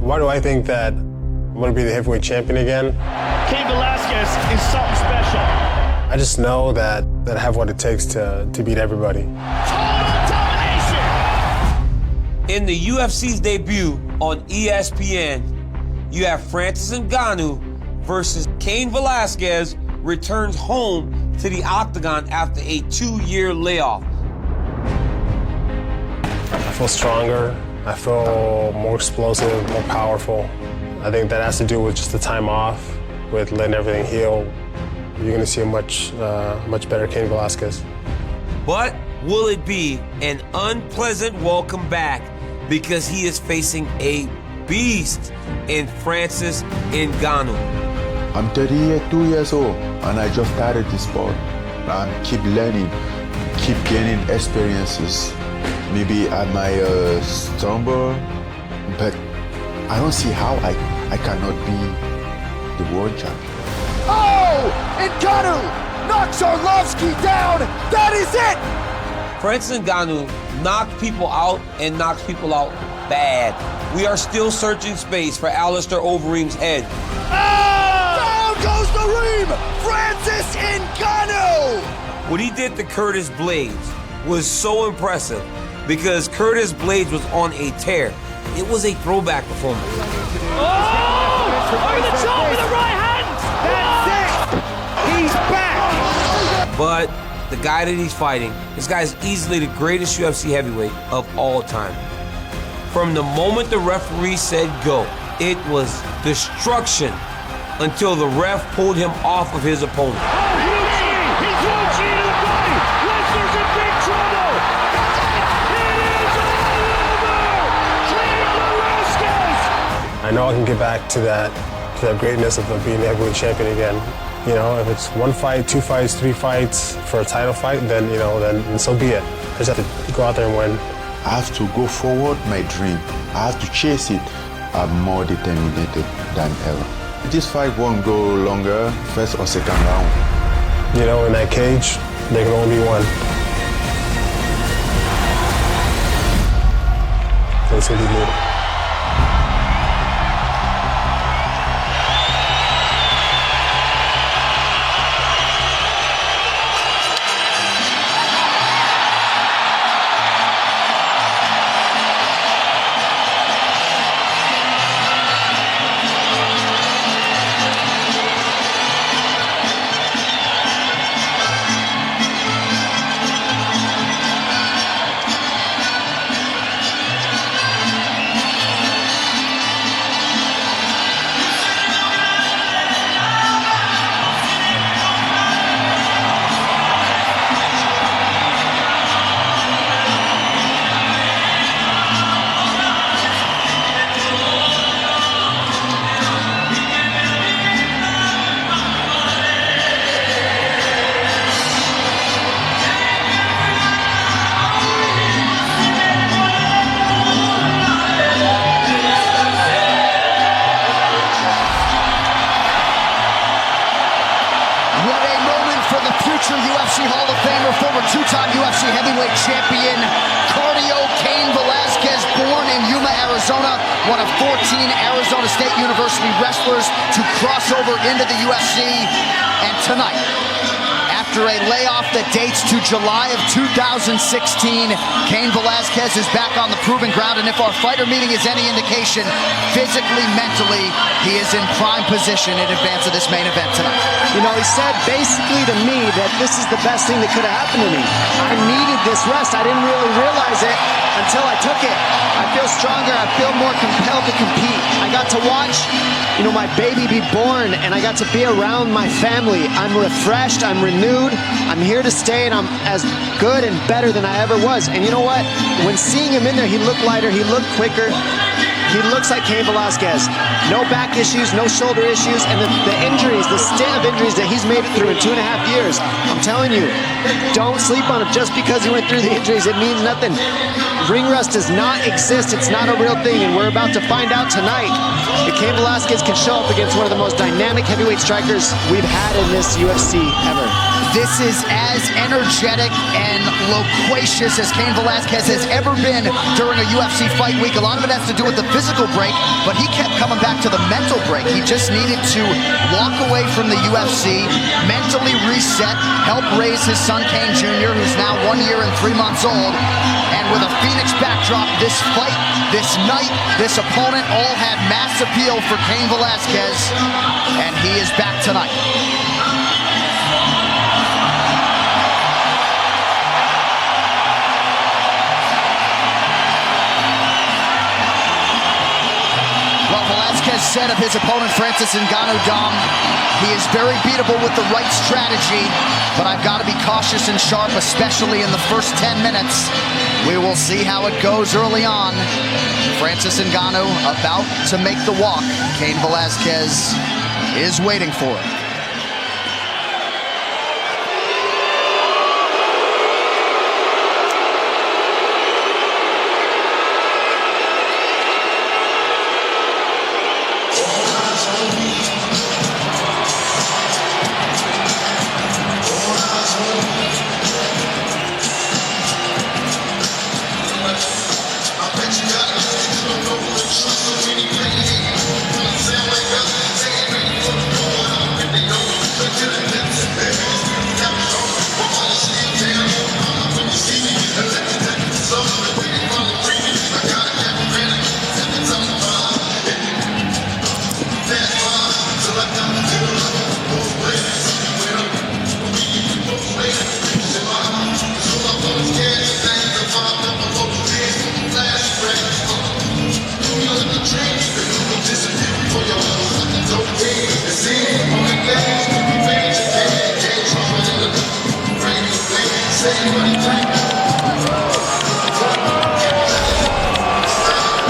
Why do I think that I'm going to be the heavyweight champion again? Cain Velasquez is something special. I just know that I have what it takes to beat everybody. Total domination! In the UFC's debut on ESPN, you have Francis Ngannou versus Cain Velasquez returns home to the octagon after a 2-year layoff. I feel stronger. I feel more explosive, more powerful. I think that has to do with just the time off, with letting everything heal. You're going to see a much better Cain Velasquez. But will it be an unpleasant welcome back because he is facing a beast in Francis Ngannou? I'm 32 years old and I just started this sport. I keep learning, keep gaining experiences. Maybe I might stumble, but I don't see how I cannot be the world champion. Oh! Ngannou knocks Arlovsky down! That is it! Francis Ngannou knocked people out and knocks people out bad. We are still searching space for Alistair Overeem's head. Down goes the Reem! Francis Ngannou! What he did to Curtis Blades was so impressive because Curtis Blades was on a tear. It was a throwback performance. Oh! Over the top with the right hand! That's it! He's back! But the guy that he's fighting, this guy is easily the greatest UFC heavyweight of all time. From the moment the referee said go, it was destruction until the ref pulled him off of his opponent. He's launching into the body! Lesnar's in big trouble! It is all over! Cain Velasquez! I know I can get back to that greatness of being the heavyweight champion again. You know, if it's 1 fight, 2 fights, 3 fights for a title fight, then, you know, then so be it. I just have to go out there and win. I have to go forward my dream. I have to chase it. I'm more determined than ever. This fight won't go longer, first or second round. You know, in that cage, there can only be one. That's what we do. UFC Hall of Famer, former 2-time UFC heavyweight champion, cardio Cain Velasquez, born in Yuma, Arizona, one of 14 Arizona State University wrestlers to cross over into the UFC. And tonight, after a layoff that dates to July of 2016, Cain Velasquez is back on the proving ground, and if our fighter meeting is any indication, physically, mentally, he is in prime position in advance of this main event tonight. You know, he said basically to me that this is the best thing that could have happened to me. I needed this rest. I didn't really realize it until I took it. I feel stronger. I feel more compelled to compete. I got to watch, you know, my baby be born, and I got to be around my family. I'm refreshed. I'm renewed. I'm here to stay, and I'm as good and better than I ever was. And you know what? When seeing him in there, he looked lighter. He looked quicker. He looks like Cain Velasquez. No back issues, no shoulder issues, and the injuries, the stint of injuries that he's made it through in 2.5 years. I'm telling you, don't sleep on him just because he went through the injuries. It means nothing. Ring rust does not exist. It's not a real thing, and we're about to find out tonight that Cain Velasquez can show up against one of the most dynamic heavyweight strikers we've had in this UFC ever. This is as energetic and loquacious as Cain Velasquez has ever been during a UFC fight week. A lot of it has to do with the physical break, but he kept coming back to the mental break. He just needed to walk away from the UFC, mentally reset, help raise his son Cain Jr., who's now 1 year and 3 months old. And with a Phoenix backdrop, this fight, this night, this opponent all had mass appeal for Cain Velasquez, and he is back tonight. Velasquez said of his opponent, Francis Ngannou, Dom, he is very beatable with the right strategy, but I've got to be cautious and sharp, especially in the first 10 minutes. We will see how it goes early on. Francis Ngannou about to make the walk. Cain Velasquez is waiting for it.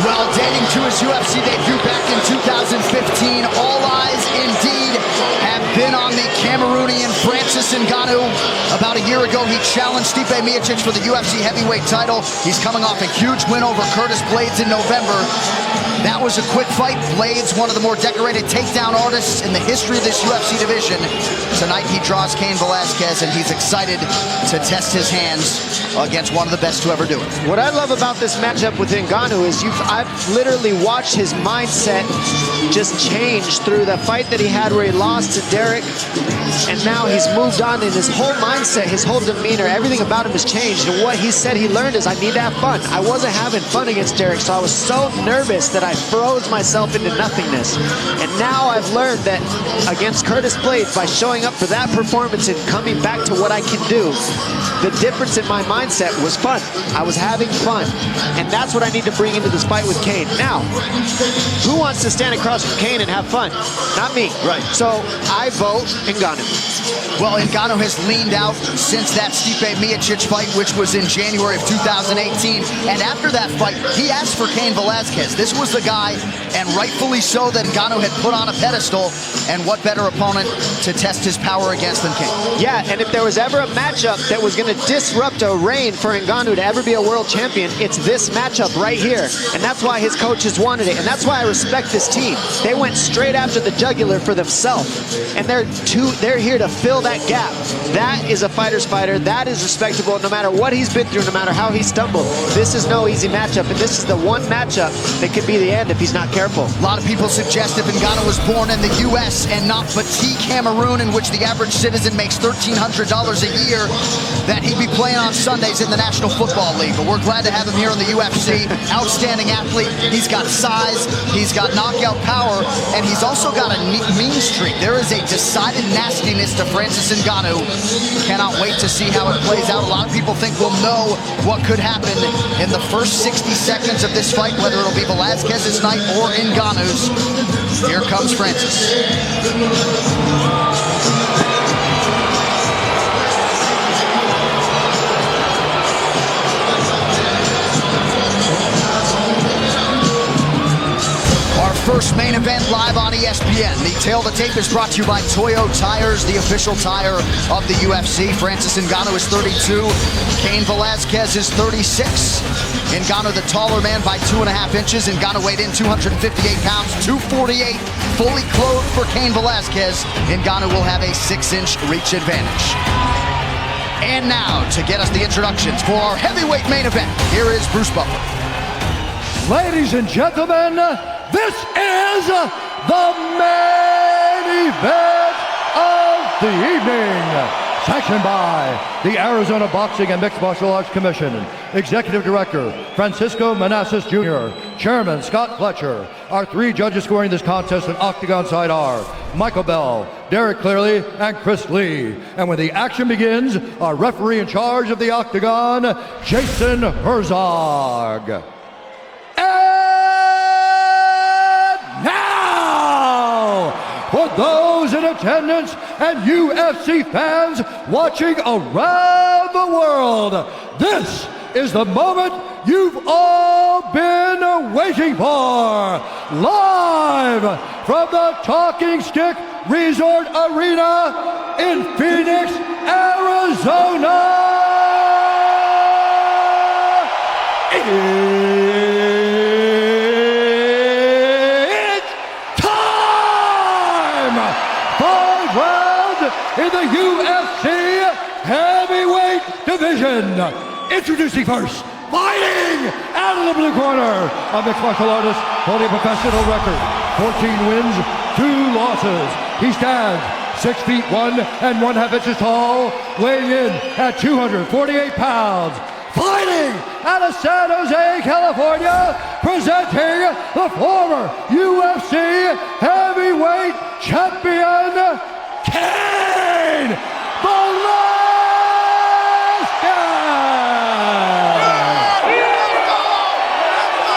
Well, dating to his UFC debut back in 2015, all eyes indeed have been on the Cameroonian Francis Ngannou. About a year ago, he challenged Stipe Miocic for the UFC heavyweight title. He's coming off a huge win over Curtis Blaydes in November. That was a quick fight. Blaydes, one of the more decorated takedown artists in the history of this UFC division. Tonight he draws Cain Velasquez, and he's excited to test his hands against one of the best to ever do it. What I love about this matchup with Ngannou is I've literally watched his mindset just change through the fight that he had where he lost to Derek, and now he's moved on, and his whole mindset, his whole demeanor, everything about him has changed. And what he said he learned is, I need to have fun. I wasn't having fun against Derek, so I was so nervous that I froze myself into nothingness. And now I've learned that against Curtis Blaydes, by showing up for that performance and coming back to what I can do, the difference in my mindset was fun. I was having fun. And that's what I need to bring into this fight with Cain. Now, who wants to stand across from Cain and have fun? Not me. Right. So I vote Ngannou. Well, Ngannou has leaned out since that Stipe Miocic fight, which was in January of 2018. And after that fight, he asked for Cain Velasquez. This was the guy, and rightfully so, that Ngannou had put on a pedestal. And what better opponent to test his power against than Cain? Yeah, and if there was ever a matchup that was going to disrupt a reign for Ngannou to ever be a world champion, it's this matchup right here. And that's why his coaches wanted it. And that's why I respect this team. They went straight after the jugular for themselves. And they're here to fill that gap. That is a fighter's fighter. That is respectable no matter what he's been through, no matter how he stumbled. This is no easy matchup, and this is the one matchup that could be the end if he's not careful. A lot of people suggest if Ngannou was born in the U.S. and not Petit Cameroon, in which the average citizen makes $1,300 a year, that he'd be playing on Sundays in the National Football League. But we're glad to have him here in the UFC. Outstanding athlete. He's got size, he's got knockout power, and he's also got a mean streak. There is a decided nastiness to Francis Ngannou. Cannot wait to see how it plays out. A lot of people think we'll know what could happen in the first 60 seconds of this fight, whether it'll be Velasquez's night or Ngannou's. Here comes Francis. First main event live on ESPN. The Tail of the Tape is brought to you by Toyo Tires, the official tire of the UFC. Francis Ngannou is 32. Cain Velasquez is 36. Ngannou the taller man by 2.5 inches. Ngannou weighed in 258 pounds, 248. Fully clothed for Cain Velasquez. Ngannou will have a 6-inch reach advantage. And now, to get us the introductions for our heavyweight main event, here is Bruce Buffer. Ladies and gentlemen, this is the main event of the evening. Sanctioned by the Arizona Boxing and Mixed Martial Arts Commission. Executive Director, Francisco Manassas Jr. Chairman, Scott Fletcher. Our three judges scoring this contest in octagon side are Michael Bell, Derek Clearly, and Chris Lee. And when the action begins, our referee in charge of the octagon, Jason Herzog. And now, for those in attendance and UFC fans watching around the world, this is the moment you've all been waiting for. Live from the Talking Stick Resort Arena in Phoenix, Arizona. In the UFC heavyweight division. Introducing first, fighting out of the blue corner, a mixed martial artist holding a professional record, 14 wins, 2 losses. He stands 6 feet 1.5 inches tall, weighing in at 248 pounds. Fighting out of San Jose, California, presenting the former UFC heavyweight champion, Cain Velasquez!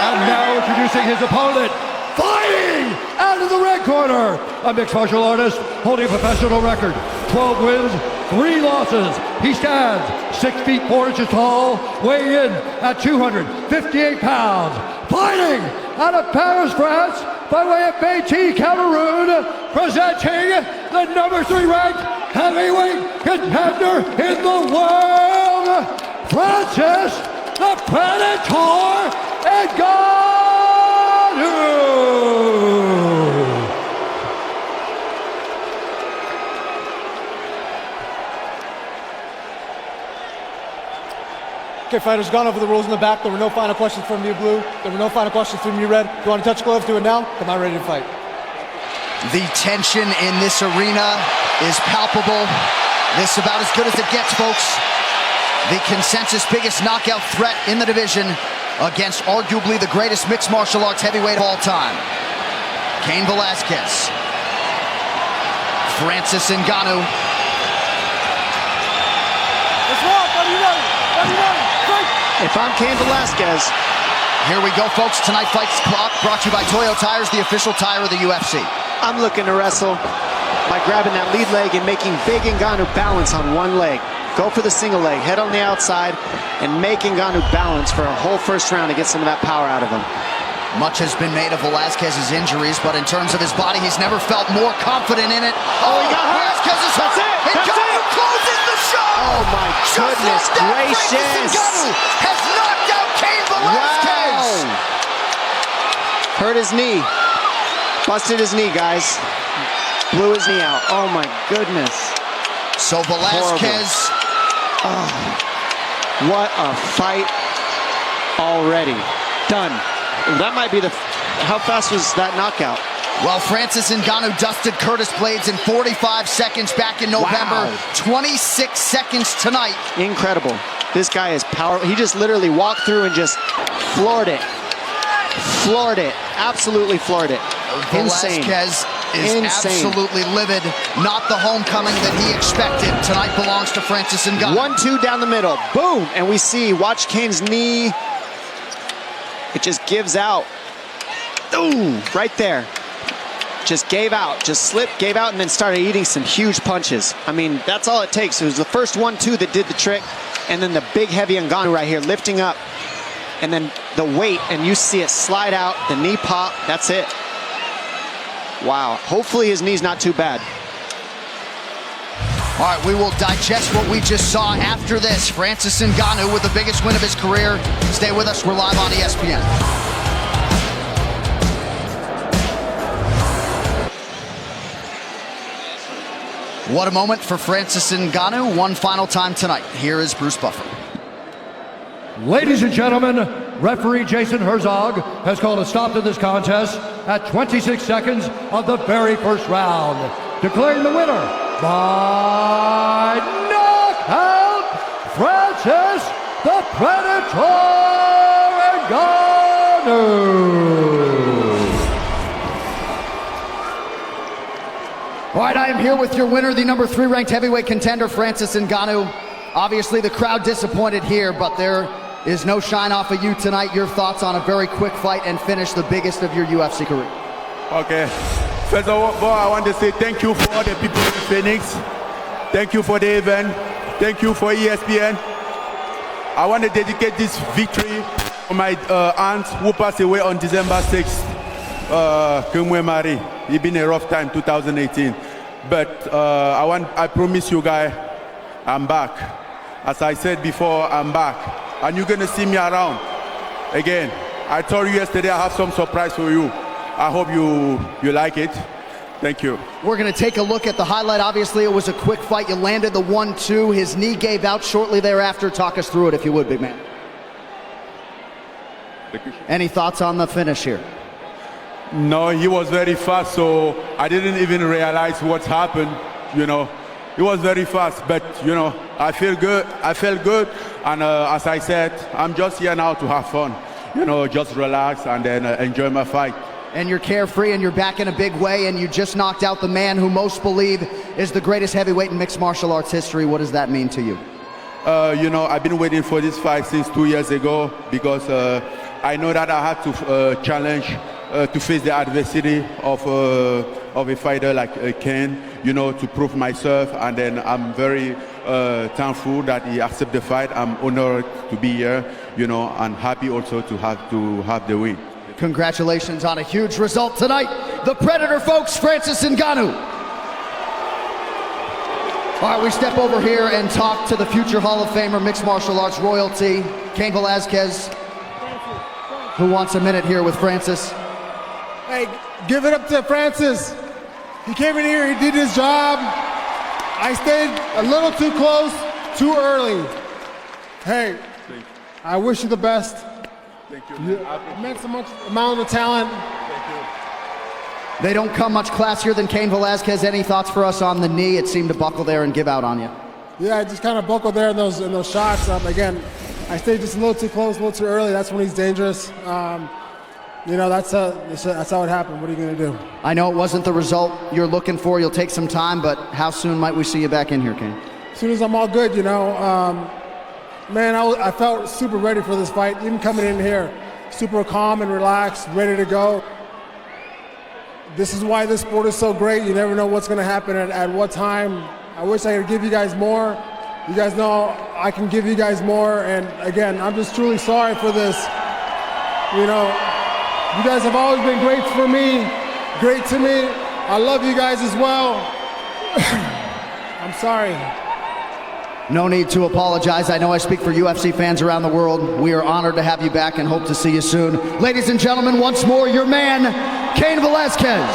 And now introducing his opponent, fighting out of the red corner, a mixed martial artist holding a professional record, 12 wins, 3 losses. He stands 6 feet 4 inches tall, weighing in at 258 pounds. Fighting out of Paris, France, by way of Beijing, Cameroon, presenting the number 3 ranked heavyweight contender in the world, Francis the Predator Ngannou. Okay, fighters, gone over the rules in the back. There were no final questions from you, Blue. There were no final questions from you, Red. You want to touch gloves? Do it now. Come on, ready to fight. The tension in this arena is palpable. This about as good as it gets, folks. The consensus biggest knockout threat in the division against arguably the greatest mixed martial arts heavyweight of all time. Cain Velasquez. Francis Ngannou. Let's rock. Are you ready? Are you ready? Fight! If I'm Cain Velasquez, Here we go, folks. Tonight Fights Clock brought to you by Toyo Tires, the official tire of the UFC. I'm looking to wrestle by grabbing that lead leg and making big Ngannou balance on one leg. Go for the single leg, head on the outside, and make Ngannou balance for a whole first round to get some of that power out of him. Much has been made of Velasquez's injuries, but in terms of his body, he's never felt more confident in it. Oh, he got hurt. Velasquez is hurt. That's it. Ngannou closes the show. Oh, my goodness gracious. Ngannou has knocked out Cain Velasquez. Wow. Hurt his knee. Busted his knee, guys. Blew his knee out. Oh, my goodness. So Velasquez. Oh, what a fight already. Done. That might be the... How fast was that knockout? Well, Francis Ngannou dusted Curtis Blades in 45 seconds back in November. Wow. 26 seconds tonight. Incredible. This guy is powerful. He just literally walked through and just floored it. Floored it. Absolutely floored it. Insane. Velasquez is absolutely livid. Not the homecoming that he expected. Tonight belongs to Francis Ngannou. 1-2 down the middle. Boom. And we see, watch Cain's knee. It just gives out. Ooh, right there. Just gave out, just slipped, gave out, and then started eating some huge punches. I mean, that's all it takes. It was the first 1-2 that did the trick, and then the big heavy Ngannou right here lifting up, and then the weight, and you see it slide out, the knee pop, that's it. Wow, hopefully his knee's not too bad. All right, we will digest what we just saw after this. Francis Ngannou with the biggest win of his career. Stay with us, we're live on ESPN. What a moment for Francis Ngannou. One final time tonight. Here is Bruce Buffer. Ladies and gentlemen, referee Jason Herzog has called a stop to this contest at 26 seconds of the very first round, declaring the winner by knockout, Francis the Predator Ngannou. All right, I am here with your winner, the number 3 ranked heavyweight contender, Francis Ngannou. Obviously, the crowd disappointed here, but there is no shine off of you tonight. Your thoughts on a very quick fight and finish, the biggest of your UFC career. Okay. First of all, I want to say thank you for all the people in Phoenix. Thank you for the event. Thank you for ESPN. I want to dedicate this victory to my aunt who passed away on December 6th. Kumwe Mari. It's been a rough time, 2018. But I promise you guys, I'm back. As I said before, I'm back. And you're gonna see me around. Again, I told you yesterday I have some surprise for you. I hope you like it. Thank you. We're gonna take a look at the highlight. Obviously, it was a quick fight. You landed the 1-2. His knee gave out shortly thereafter. Talk us through it, if you would, big man. Any thoughts on the finish here? No, he was very fast, so I didn't even realize what happened, you know. It was very fast, but, you know, I feel good. I felt good, and as I said, I'm just here now to have fun. You know, just relax and then enjoy my fight. And you're carefree and you're back in a big way, and you just knocked out the man who most believe is the greatest heavyweight in mixed martial arts history. What does that mean to you? You know, I've been waiting for this fight since 2 years ago because I know that I had to challenge to face the adversity of a fighter like Cain, you know, to prove myself. And then I'm very thankful that he accepted the fight. I'm honored to be here, you know, and happy also to have the win. Congratulations on a huge result tonight. The Predator, folks, Francis Ngannou. All right, we step over here and talk to the future Hall of Famer, mixed martial arts royalty, Cain Velasquez, who wants a minute here with Francis. Hey, give it up to Francis. He came in here, he did his job. I stayed a little too close, too early. Hey, I wish you the best. Thank you. Immense amount of talent. Thank you. They don't come much classier than Cain Velasquez. Any thoughts for us on the knee? It seemed to buckle there and give out on you. Yeah, I just kind of buckled there in those shots. Again, I stayed just a little too close, a little too early. That's when he's dangerous. You know, that's how it happened. What are you going to do? I know it wasn't the result you're looking for. You'll take some time, but how soon might we see you back in here, Cain? As soon as I'm all good, you know. Man, I felt super ready for this fight. Even coming in here, super calm and relaxed, ready to go. This is why this sport is so great. You never know what's going to happen at what time. I wish I could give you guys more. You guys know I can give you guys more. And again, I'm just truly sorry for this. You know, you guys have always been great for me, great to me. I love you guys as well. I'm sorry. No need to apologize. I know I speak for UFC fans around the world. We are honored to have you back and hope to see you soon. Ladies and gentlemen, once more, your man, Cain Velasquez.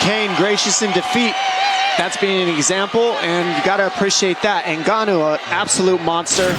Cain gracious in defeat. That's been an example, and you got to appreciate that. Ngannou, an absolute monster.